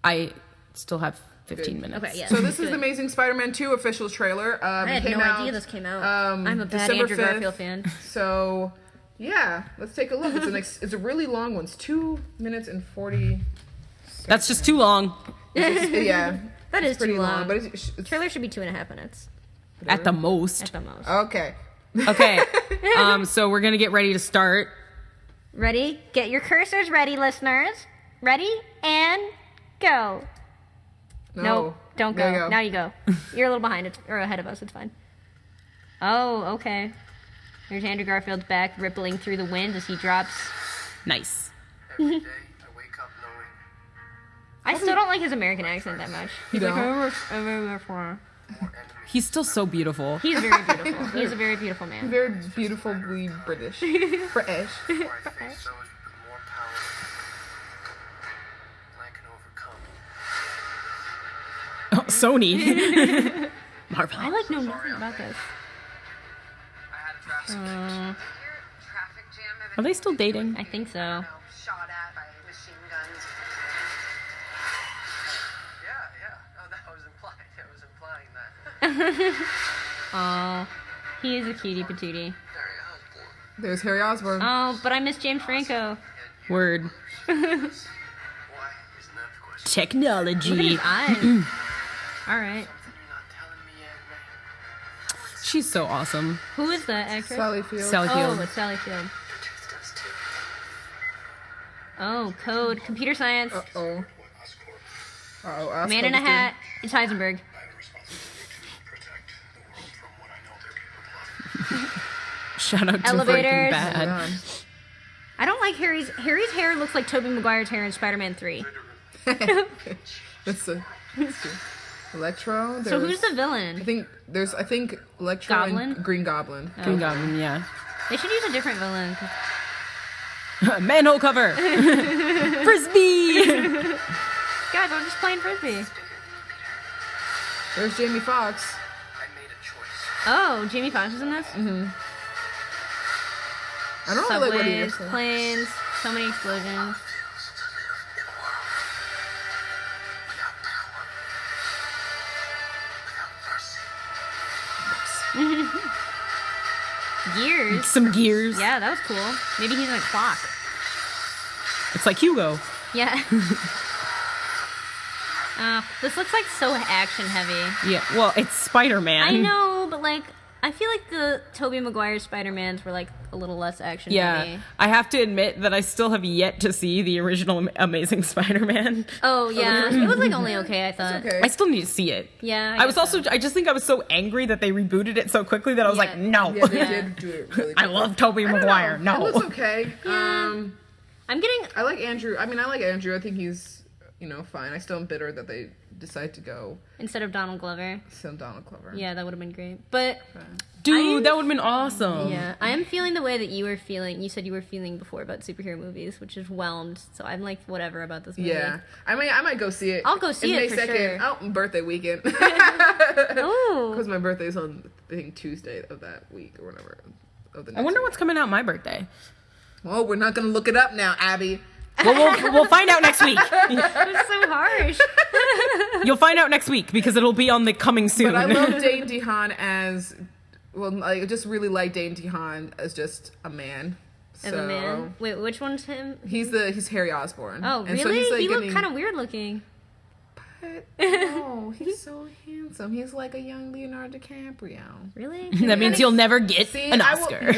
I still have 15 Good. minutes. Okay, yeah. So this is Good. the Amazing Spider-Man 2 official trailer. I had It no came idea this came out. I'm a bad December Andrew 5th. Garfield fan. So yeah, let's take a look. It's a really long one. It's 2 minutes and 40. That's just too long. Yeah, That is pretty too long. but it's Trailer should be 2.5 minutes At the most. at the most. okay. Okay. So we're going to get ready to start. Ready? Get your cursors ready, listeners. Ready? And go. No, don't There go. Now you go. You're a little behind it or ahead of us. It's fine. Oh, okay. There's Andrew Garfield's back rippling through the wind as he drops. Nice. Every day I wake up knowing I still don't like his American accent that much. He's You like, more enemies. He's still so beautiful. he's very beautiful. He's a very beautiful man. Very beautifully British. British. Before I face those with more power than I can overcome. Oh, Sony. Marvel. I like know nothing about this. I had a traffic jam. Traffic jam at Are they still dating? I think so. shot at by machine guns. Yeah. Oh, that was implying that. Oh, he is a cutie patootie. There's Harry Osborn. Oh, but I miss James Franco. Word. Why isn't that the question? Technology. Eyes. All right. Something you're not telling me yet, man. She's so awesome. Who is that actress? Sally Field. Sally Oh, Field. it's Sally Field. Your tooth does too. Oh, code, computer science, Uh-oh. Uh-oh. man in a hat. It's Heisenberg. Shout out to Breaking Elevators. Bad. I don't like Harry's hair looks like Tobey Maguire's hair in Spider-Man 3. That's a... Electro. So who's the I villain? think Electro Goblin? and Green Goblin. Green Goblin, yeah. They should use a different villain. Manhole cover. Frisbee. Guys, I'm just playing Frisbee. There's Jamie Foxx. I made a choice. Oh, Jamie Foxx is in this? I don't really like what he Subways, is. planes, so many explosions. Gears. Some gears. Yeah, that was cool. Maybe he's in a clock. It's like Hugo. Yeah. This looks like so action heavy. Yeah. Well, it's Spider-Man. I know, but like, I feel like the Tobey Maguire Spider-Mans were like a little less action Yeah. heavy. I have to admit that I still have yet to see the original Amazing Spider-Man. Oh yeah, it was like only okay. I thought. Okay. I still need to see it. Yeah. I was guess also, so. I just think I was so angry that they rebooted it so quickly that I was Yeah. like, no. Yeah, they Yeah. did do it really I good. love Tobey I don't Maguire. know. No. It looks okay. I'm getting. I like Andrew. I mean, I like Andrew. I think he's, fine. I still am bitter that they decide to go Instead of Donald Glover. some Donald Glover. Yeah, that would have been great. But Dude, that would have been awesome. yeah, I am feeling the way that you were feeling. You said you were feeling before about superhero movies, which is whelmed. So I'm like, whatever about this movie. Yeah. I mean, I might go see it. I'll go see May it for 2nd. sure. Oh, birthday weekend. Oh. Because my birthday's on, I think, Tuesday of that week or whatever. Of the I next wonder week. what's coming out my birthday. Well, we're not going to look it up now, Abby. Well, we'll find out next week. That's so harsh. You'll find out next week because it'll be on the coming soon. But I love Dainty Han as, well, I just really like Dainty Han as just a man. As a man. Wait, which one's him? He's Harry Osborn. Oh, And really? so he's, like, he looked getting- kind of weird looking. But, no, he's so handsome. He's like a young Leonardo DiCaprio. Really? That means you'll never get See, an I will- Oscar.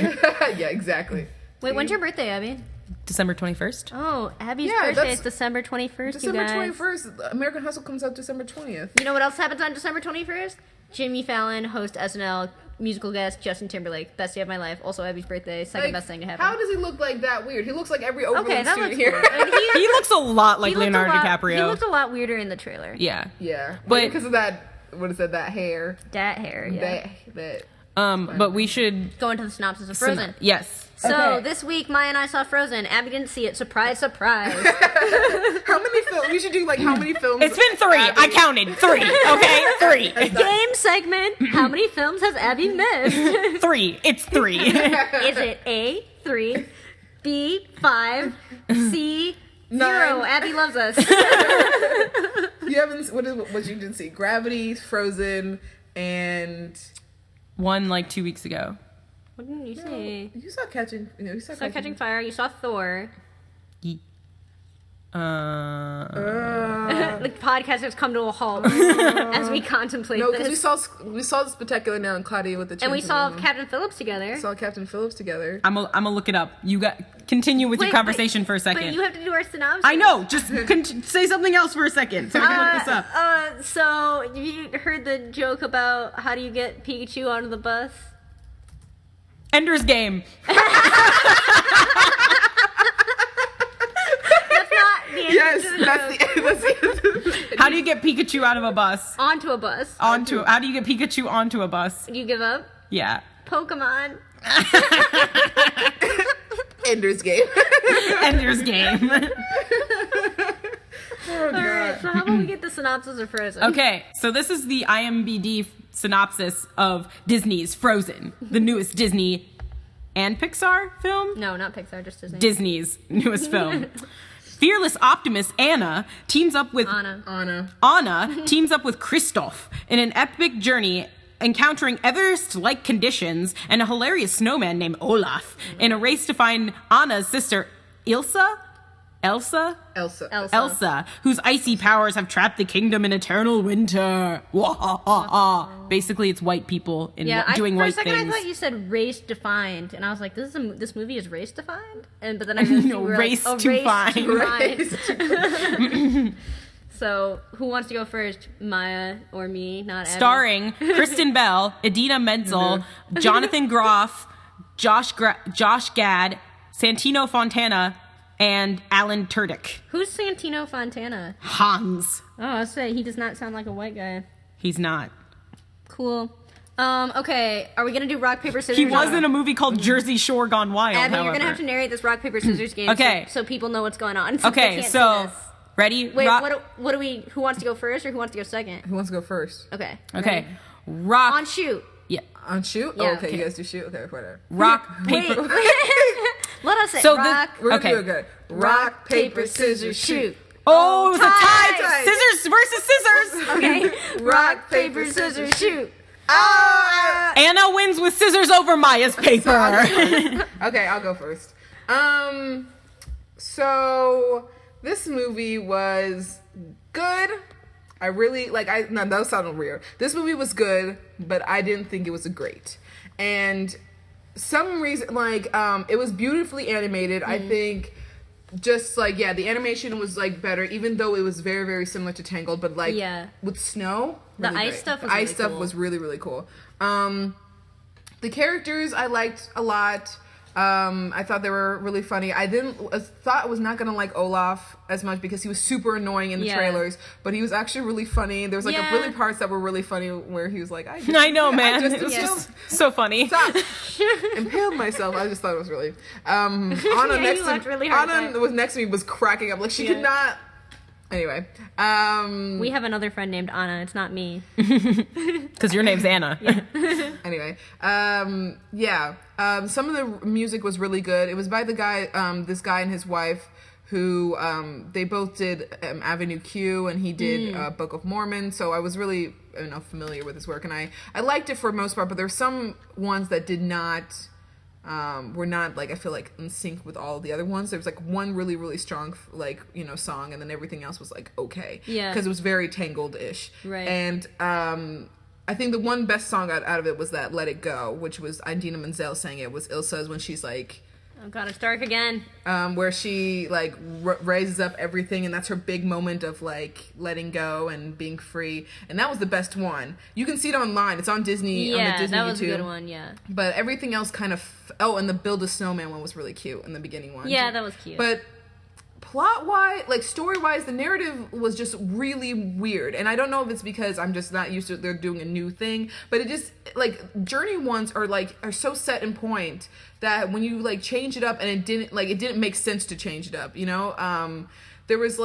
Yeah, exactly. Wait, when's your birthday, Abby? December 21st. Oh, Abby's Yeah, birthday that's- is December 21st, December you guys. 21st. American Hustle comes out December 20th. You know what else happens on December 21st? Jimmy Fallon, host SNL, musical guest Justin Timberlake. Best day of my life. Also Abby's birthday. Second Like, best thing to happen. How does he look like that weird? He looks like every Oberlin Okay, that student looks here. cool. And He looks a lot like he looked Leonardo a lot, DiCaprio. He looked a lot weirder in the trailer. Yeah. Yeah, But- because of that, what is it? That hair. Dat hair, yeah. That. But we should. Go into the synopsis of Frozen. Yes. So, Okay. this week, Maya and I saw Frozen. Abby didn't see it. Surprise, surprise. How many films? We should do like how many films? It's been 3. I counted 3. Okay, 3. Game segment. How many films has Abby missed? 3. It's 3. Is it A, 3, B, 5, C, 0? 9. Abby loves us. You haven't. What you didn't see? Gravity, Frozen, and 1 like 2 weeks ago. What didn't you see? you saw Catching. You saw You saw Catching Fire. You saw Thor. The podcast has come to a halt as we contemplate No, because this. we saw the spectacular now in Claudia with the. And we Chance saw of the Moon. Captain Phillips together. We saw Captain Phillips together. I'm gonna look it up. You continue with your Wait, conversation but- for a second. But you have to do our synopsis. I know. Just say something else for a second so I can look this up. So you heard the joke about how do you get Pikachu onto the bus? Ender's Game. That's not the answer Yes, to the that's joke. the How do you get Pikachu out of a bus? Onto a bus. How do you get Pikachu onto a bus? You give up? Yeah. Pokemon. Ender's Game. Ender's Game. Oh, God. Alright, so how about we get the synopsis of Frozen? Okay, so this is the IMDb synopsis of Disney's Frozen, the newest Disney and Pixar film? No, not Pixar, just Disney. Disney's newest film. Fearless optimist Anna teams up with Anna. teams up with Kristoff in an epic journey encountering Everest-like conditions and a hilarious snowman named Olaf in a race to find Anna's sister Elsa, whose icy powers have trapped the kingdom in eternal winter. Basically, it's white people doing white for a second things. I thought you said race defined, and I was like, this movie is race defined? But then I realized No, you were race like, to race find. find. So, who wants to go first? Maya or me? Not Abby. Starring Kristen Bell, Idina Menzel, Jonathan Groff, Josh Gad, Santino Fontana, and Alan Tudyk. Who's Santino Fontana? Hans. Oh, I say he does not sound like a white guy. He's not. Cool. Okay, are we gonna do rock paper scissors? He was in a movie called Jersey Shore Gone Wild. Abby, however. you're gonna have to narrate this rock paper scissors game. Okay. So people know what's going on. Since they Okay, can't see so this. ready? Wait, what do we? Who wants to go first, or who wants to go second? Who wants to go first? Okay. Okay. ready? Rock. On shoot. Yeah. On shoot? Yeah, Oh, okay, okay. you guys do shoot? Okay, whatever. Rock, Wait. paper. Let us say So rock. We're gonna Okay. do it good. Rock, paper, scissors, shoot. Oh, it was a tie. Tie. Scissors versus scissors. Okay. Rock, paper, scissors, shoot. Anna wins with scissors over Maya's paper. Okay, I'll go first. So this movie was good. I really no, that sounded weird. This movie was good, but I didn't think it was great. And some reason, it was beautifully animated. I think just the animation was better, even though it was very, very similar to Tangled, but with snow. The really ice great. stuff was The really ice stuff cool. was really, really cool. The characters I liked a lot. I thought they were really funny. I thought I was not gonna like Olaf as much because he was super annoying in the trailers, but he was actually really funny. There was really parts that were really funny where he was like, I know, man. I It was just just so funny. stop. Impaled myself. I just thought it was really. Anna Yeah, next you to laughed really hard Anna there. was next to me was cracking up. She could not. Anyway, We have another friend named Anna. It's not me. Because your name's Anna. anyway, some of the music was really good. It was by the guy, this guy and his wife, who they both did Avenue Q, and he did Book of Mormon. So I was really familiar with his work, and I liked it for the most part. But there's some ones that did not. Were not I feel in sync with all the other ones. There was one really, really strong song, and then everything else was okay. Yeah. Because it was very Tangled-ish. Right. And I think the one best song out of it was that Let It Go, which was Idina Menzel sang it. Was Ilsa's when she's Oh god, it's dark again. where she raises up everything, and that's her big moment of letting go and being free, and that was the best one. You can see it online. It's on Disney. On the Yeah, Disney that was YouTube. a good one. Yeah. But everything else kind of and the Build a Snowman one was really cute in the beginning one. Yeah, that was cute. But plot wise, story wise, the narrative was just really weird, and I don't know if it's because I'm just not used to they're doing a new thing, but it just Journey ones are so set in point that when you change it up, and it didn't make sense to change it up. There was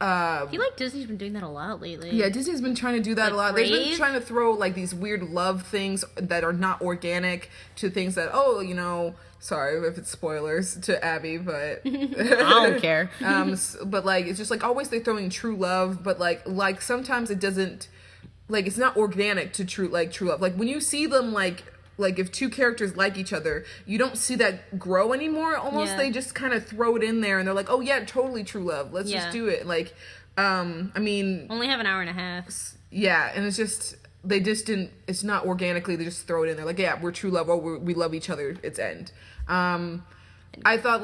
I feel like Disney's been doing that a lot lately. yeah, Disney's been trying to do that a lot. They've been Brave? trying to throw these weird love things that are not organic to things that sorry if it's spoilers to Abby, but I don't care. but it's just always they're throwing true love, but sometimes it doesn't it's not organic to true love. When you see them if two characters like each other, you don't see that grow anymore. Almost Yeah. they just kind of throw it in there, and they're oh yeah, totally true love. Let's Yeah. just do it. I mean, Only have an hour and a half. yeah, and it's just they just didn't. It's not organically. They just throw it in there. Yeah, we're true love. Oh, we love each other. It's end. I thought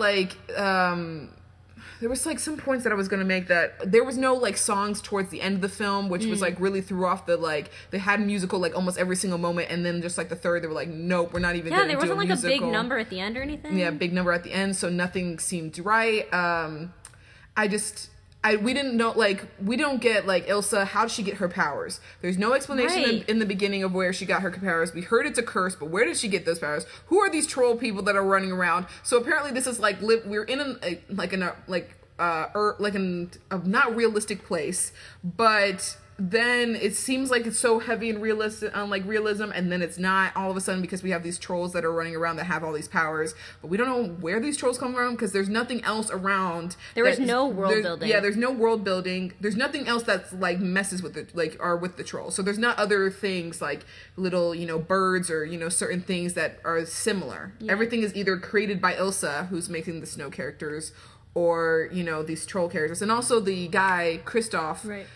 there was like some points that I was gonna make that there was no like songs towards the end of the film, which was like really threw off the like they had musical like almost every single moment, and then just like the third they were like, nope, we're not even Yeah, gonna there do wasn't a like musical. a big number at the end or anything. Yeah, big number at the end, so nothing seemed right. We didn't know, like, we don't get, like, Ilsa, how did she get her powers? There's no explanation Right. in the beginning of where she got her powers. We heard it's a curse, but where did she get those powers? Who are these troll people that are running around? So apparently this is, like, we're in a not realistic place, but then it seems like it's so heavy and realistic, realism, and then it's not all of a sudden because we have these trolls that are running around that have all these powers, but we don't know where these trolls come from because there's nothing else around. There was no world building. Yeah, there's no world building. There's nothing else that's like messes with it, like are with the trolls. So there's not other things like little, birds or certain things that are similar. Yeah. Everything is either created by Ilsa, who's making the snow characters, or these troll characters, and also the guy Kristoff. Right.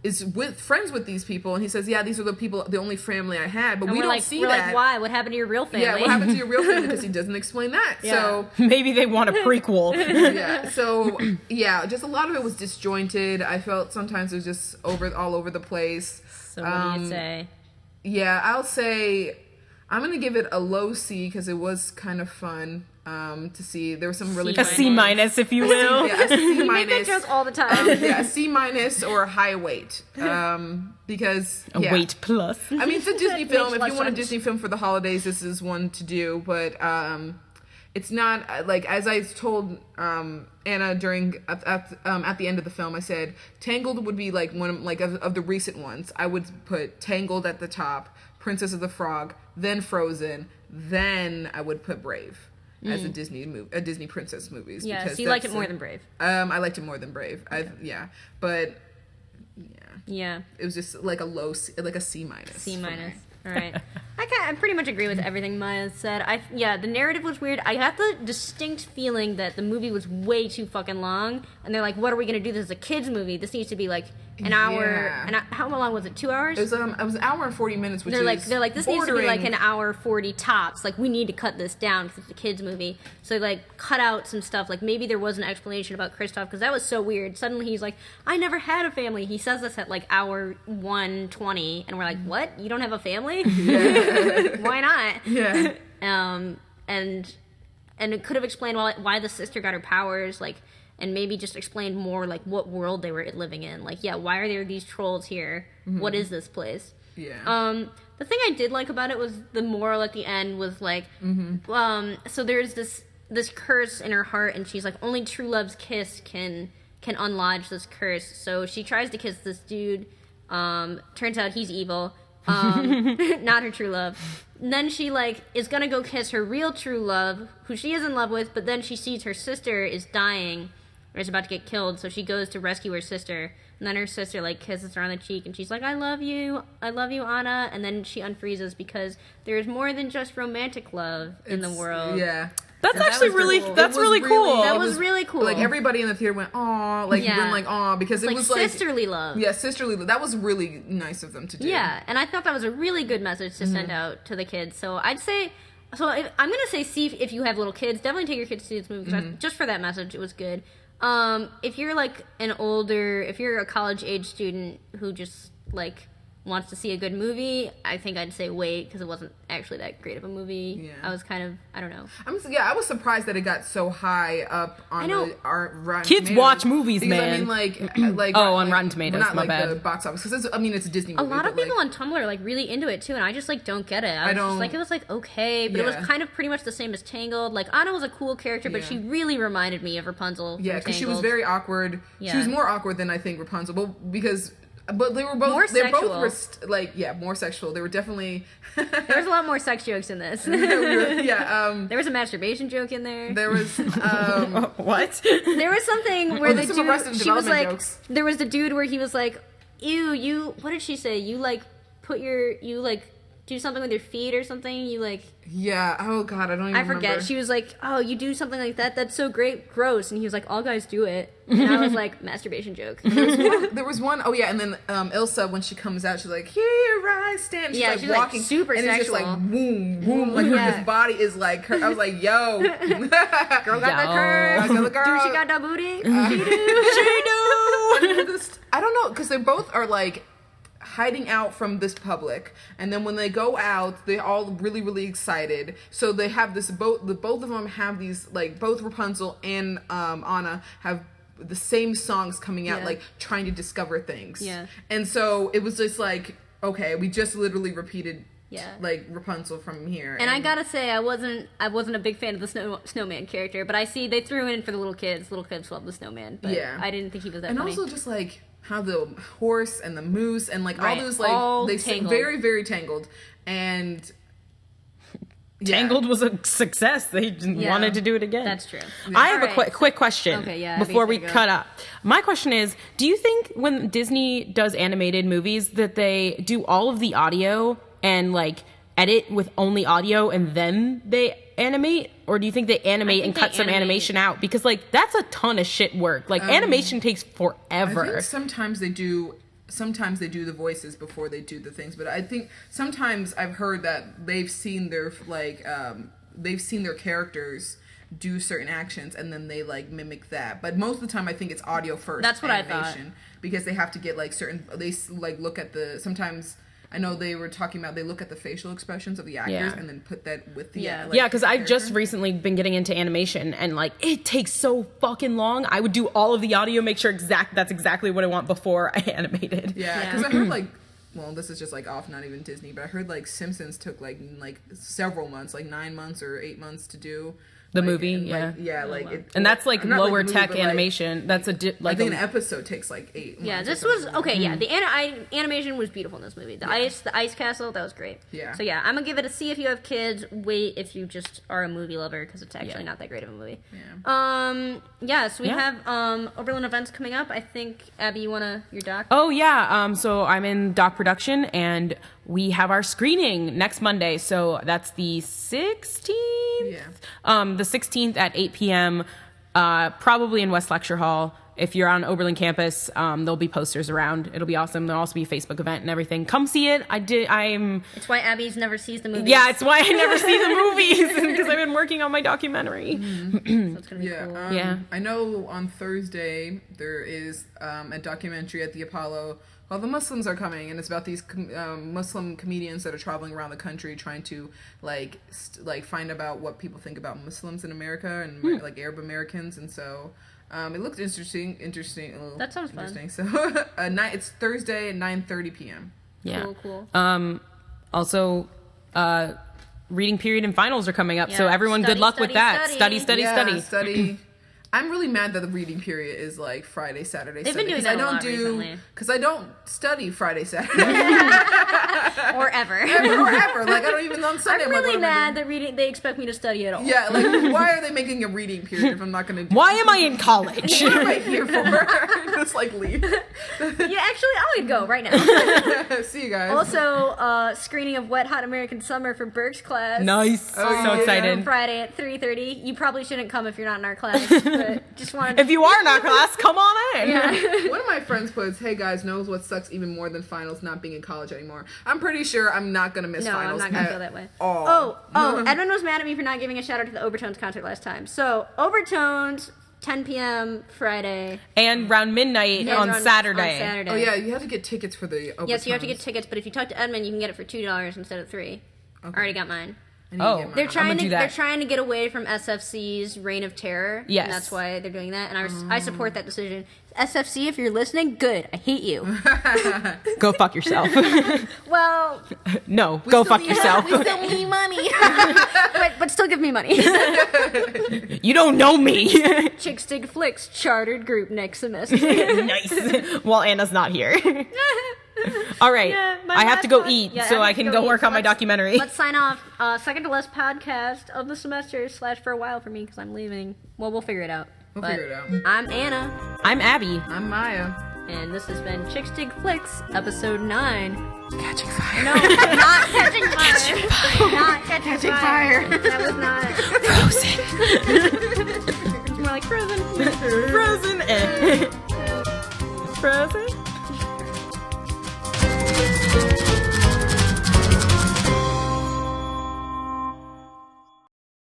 Is friends with these people, and he says, "Yeah, these are the only family I had." But we don't see we're that. Like, why? What happened to your real family? Yeah, what happened to your real family? Because he doesn't explain that. Yeah. So Maybe they want a prequel. yeah. So yeah, just a lot of it was disjointed. I felt sometimes it was just all over the place. So what do you say? Yeah, I'll say I'm gonna give it a low C because it was kind of fun. To see there was some really A C minus, if you will. Yeah, a C You make that minus. joke all the time. Yeah, a C minus or a high weight. Because A weight plus. I mean, it's a Disney film. If less you want a sense. Disney film for the holidays, this is one to do. But it's not like, as I told Anna during at the end of the film, I said Tangled would be like one of the recent ones. I would put Tangled at the top, Princess of the Frog, then Frozen, then I would put Brave as a Disney princess movies. Yeah, because so you liked it more than Brave. I liked it more than Brave. But Yeah. it was just like a low C, like a C minus. C for me. minus. All right. I pretty much agree with everything Maya said. The narrative was weird. I had the distinct feeling that the movie was way too fucking long, and they're like, "What are we gonna do? This is a kids movie. This needs to be like an hour." Yeah. And how long was it? 2 hours? It was an hour and 40 minutes, which They're like, this needs to be like bordering- an hour 40 tops. Like, we need to cut this down because it's a kids movie. So like cut out some stuff. Like maybe there was an explanation about Kristoff because that was so weird. Suddenly he's like, I never had a family. He says this at like hour 1:20, and we're like, what? You don't have a family? Why not? Yeah. And it could have explained why the sister got her powers, like, and maybe just explained more like what world they were living in. Like, yeah, why are there these trolls here? Mm-hmm. What is this place? Yeah. The thing I did like about it was the moral at the end was like, so there's this curse in her heart, and she's like, only true love's kiss can unlodge this curse. So she tries to kiss this dude. Turns out he's evil. Not her true love. And then she like is gonna go kiss her real true love, who she is in love with, but then she sees her sister is dying or is about to get killed, so she goes to rescue her sister. And then her sister like kisses her on the cheek, and she's like, I love you, Anna. And then she unfreezes because there is more than just romantic love in the world. Yeah. That's And that actually was really, cool. that's It was really cool. That was really cool. Like everybody in the theater went, aw, like Yeah. went like, aw, because it like was like sisterly love. Yeah, sisterly. That was really nice of them to do. Yeah, and I thought that was a really good message to send out to the kids. So I'd say, I'm going to say see if you have little kids. Definitely take your kids to see this movie, 'cause just for that message, it was good. If you're like if you're a college age student who just like wants to see a good movie, I think I'd say wait, because it wasn't actually that great of a movie. Yeah. I was kind of, I don't know. I was surprised that it got so high up on I know. the Rotten Kids Tomatoes. watch movies, Because, man. I mean, like Oh, on Rotten Tomatoes, not my like bad. the box office, because it's a Disney A movie. lot of but, people like, on Tumblr are like really into it too, and I just like don't get it. I was don't- just like, it was like okay, but it was Yeah. kind of pretty much the same as Tangled. Like Anna was a cool character, but Yeah. she really reminded me of Rapunzel. from Yeah, because she was Tangled. very awkward. She Yeah. was more awkward than I think Rapunzel, but they were both More they sexual. both were more sexual. They were definitely There was a lot more sex jokes in this. yeah. There was a masturbation joke in there. There was What? There was something where the there's some Arrested dude, she was Development like, jokes. there was the dude where he was like, ew, you, what did she say? You like do something with your feet or something? You like, yeah. Oh God, I don't even I forget. remember. She was like, oh, you do something like that? That's so great, gross. And he was like, all guys do it. And I was like, masturbation joke. There was one, oh yeah, and then Ilsa, when she comes out, she's like, here, rise, stand. She's Yeah, like she's, like, walking, super and it's just sexual. like boom, boom. Like Yeah. her body is like. Her, I was like, yo, Girl got the Yo. curve. I got the girl. Dude, she got that booty. I don't know, because they both are like hiding out from this public, and then when they go out, they're all really, really excited. So they have this both of them have these, like, both Rapunzel and Anna have the same songs coming out, Yeah. like trying to discover things. Yeah. And so it was just like, okay, we just literally repeated. Yeah. Like Rapunzel from here. And I gotta say, I wasn't a big fan of the snowman character, but I see they threw in for the little kids. Little kids love the snowman, but Yeah. I didn't think he was that and funny. also just like how the horse and the moose and like Right. all those like All they tangled. very, very tangled. And yeah. Tangled was a success. They wanted to do it again. That's true. I have a Alright, quick question Okay, yeah, before we Abby's cut gonna up. My question is, do you think when Disney does animated movies that they do all of the audio and like edit with only audio and then they animate? Or do you think they animate and they cut some animate. animation out? Because like that's a ton of shit work. Like animation takes I forever. think sometimes they do the voices before they do the things, but I think sometimes I've heard that they've seen their characters do certain actions and then they like mimic that. But most of the time I think it's audio first. That's what I thought. Because they have to get like they like look at sometimes I know they were talking about they look at the facial expressions of the actors Yeah. and then put that with the Yeah. Yeah, because I've just character. recently been getting into animation, and like it takes so fucking long. I would do all of the audio, make sure that's exactly what I want before I animated. Yeah, Yeah. because I heard like, well, this is just like off, not even Disney, but I heard like Simpsons took like several months, like 9 months or 8 months to do The like, movie, and, like, yeah. it, And that's like not, lower the movie, tech but, like, animation. That's I like think an episode takes like 8 Yeah, months this or was something. okay. Yeah, the animation was beautiful in this movie. The ice castle, that was great. Yeah. So yeah, I'm gonna give it a C if you have kids. Wait if you just are a movie lover, because it's actually not that great of a movie. Yeah. So we Yeah. have Oberlin events coming up. I think Abby, you wanna your doc? Oh yeah, so I'm in doc production, and we have our screening next Monday. So that's the 16th. Yeah. The 16th at 8 p.m. Probably in West Lecture Hall. If you're on Oberlin campus, there'll be posters around. It'll be awesome. There'll also be a Facebook event and everything. Come see it. It's why Abby's never sees the movie. Yeah, it's why I never see the movies, because I've been working on my documentary. So it's gonna be Yeah, cool. Yeah. I know on Thursday there is a documentary at the Apollo. Well, the Muslims are coming, and it's about these Muslim comedians that are traveling around the country trying to like find about what people think about Muslims in America and like Arab Americans, and so it looked interesting. That sounds fun. interesting. So it's Thursday at 9:30 p.m. Yeah. Cool. Also, reading period and finals are coming up, so Yeah. everyone, Study, good luck with study, that. study. Study. I'm really mad that the reading period is like Friday, Saturday, They've Sunday. been doing 'cause that a lot recently. Because I don't study Friday, Saturday, Or ever. or ever. Like I don't even know on Sunday. I'm like, really what am I mad doing? that they expect me to study at all. Yeah, like why are they making a reading period if I'm not going to do Why am I in college? What am I here for? Just like leave. Yeah, actually, I would go right now. See you guys. Also, screening of Wet Hot American Summer for Burke's class. Nice. Oh, So yeah. excited. Friday at 3:30. You probably shouldn't come if you're not in our class, but just wanted If you are in our class, come on in. One of my friends puts, "Hey guys, knows what sucks even more than finals not being in college anymore." I'm pretty sure I'm not gonna miss No, I'm finals. not gonna at feel that way. all. Oh, Edmund was mad at me for not giving a shout out to the Overtones concert last time. So, Overtones, 10 p.m. Friday. And around midnight Yeah, on on Saturday. Saturday. Oh yeah, you have to get tickets for the. Yes, you have to get Overtones. tickets, but if you talk to Edmund, you can get it for $2 instead of $3. I already got mine. I need to Oh. get mine. They're I'm trying gonna to do that. they're trying to get away from SFC's Reign of Terror. Yes. And that's why they're doing that. And I support that decision. SFC, if you're listening, good. I hate you. Go fuck yourself. Well, No, go fuck yourself. we still need money. but still give me money. You don't know me. Chick Stick Flicks chartered group next semester. Nice. While Anna's not here. All right. Yeah, my I have last to go pod- eat yeah, so I I have to can go go eat. work on my Let's- documentary. Let's sign off. Second to last podcast of the semester / for a while for me because I'm leaving. Well, we'll figure it out. We'll But figure it out. I'm Anna, I'm Abby. I'm Maya. and this has been Chick Stick Flicks, episode 9. Catching fire. No, not catching fire.